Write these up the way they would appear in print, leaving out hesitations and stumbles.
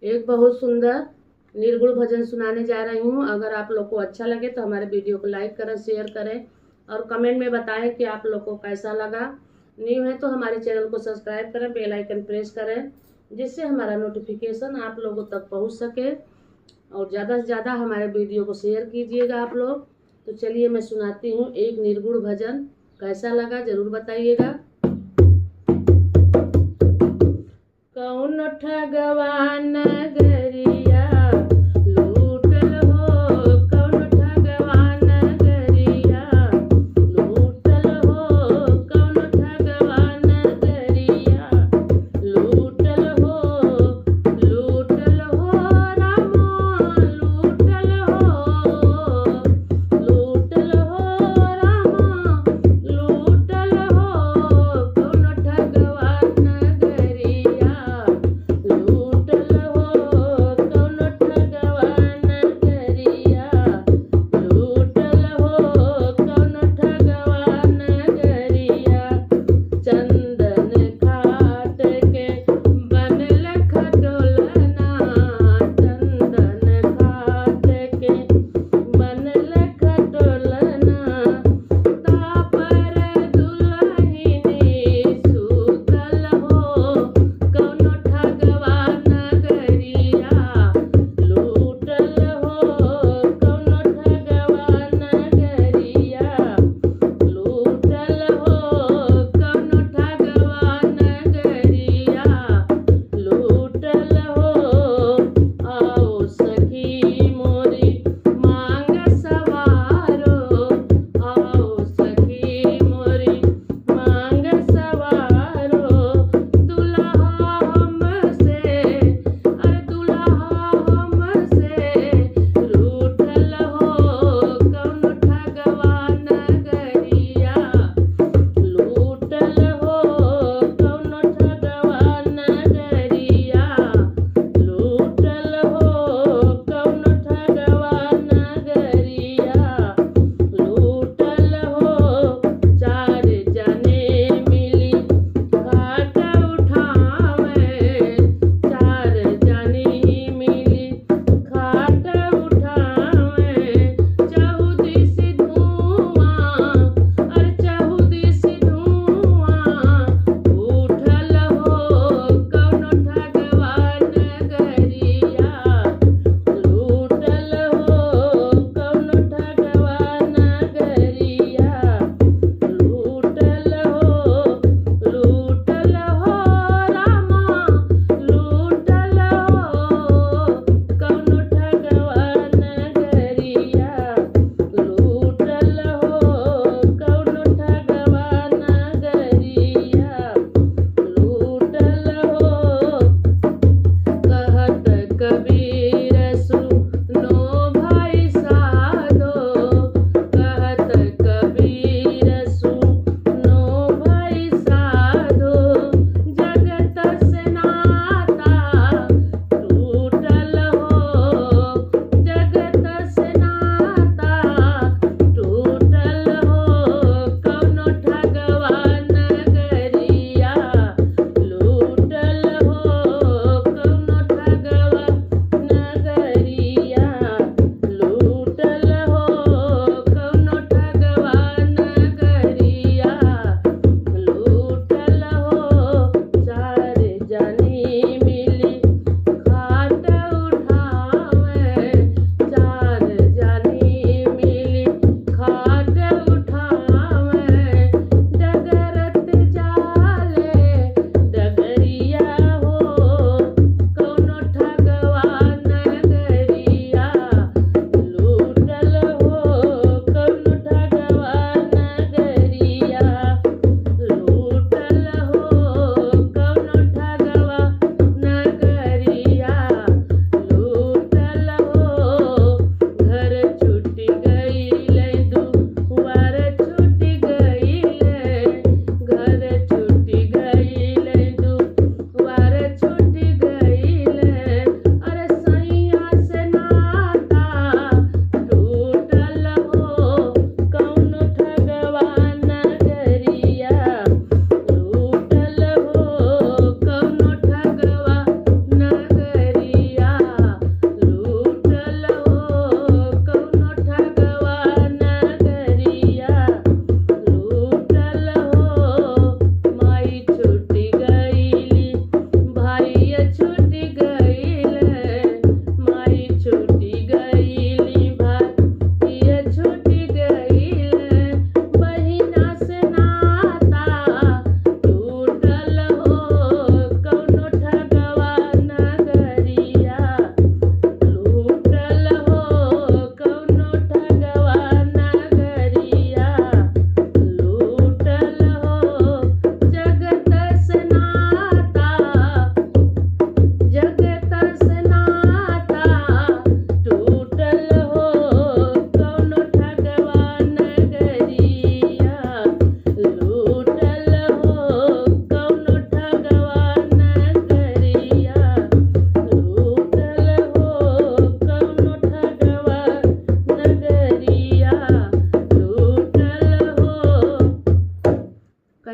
एक बहुत सुंदर निर्गुण भजन सुनाने जा रही हूँ। अगर आप लोग को अच्छा लगे तो हमारे वीडियो को लाइक करें, शेयर करें और कमेंट में बताएं कि आप लोग को कैसा लगा। न्यू है तो हमारे चैनल को सब्सक्राइब करें, बेल आइकन प्रेस करें, जिससे हमारा नोटिफिकेशन आप लोगों तक पहुँच सके। और ज़्यादा से ज़्यादा हमारे वीडियो को शेयर कीजिएगा आप लोग। तो चलिए मैं सुनाती हूँ एक निर्गुण भजन। कैसा लगा ज़रूर बताइएगा। कौन ठगवान नगरिया लूटल हो, कौन ठगवान नगरिया लूटल हो, कौन ठगवान नगरिया लूटल हो रामा लूटल हो रामा लूटल हो, कौन ठगवान नगरिया लूटल हो,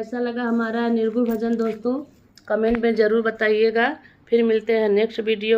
कैसा लगा हमारा निर्गुण भजन दोस्तों, कमेंट में ज़रूर बताइएगा। फिर मिलते हैं नेक्स्ट वीडियो में।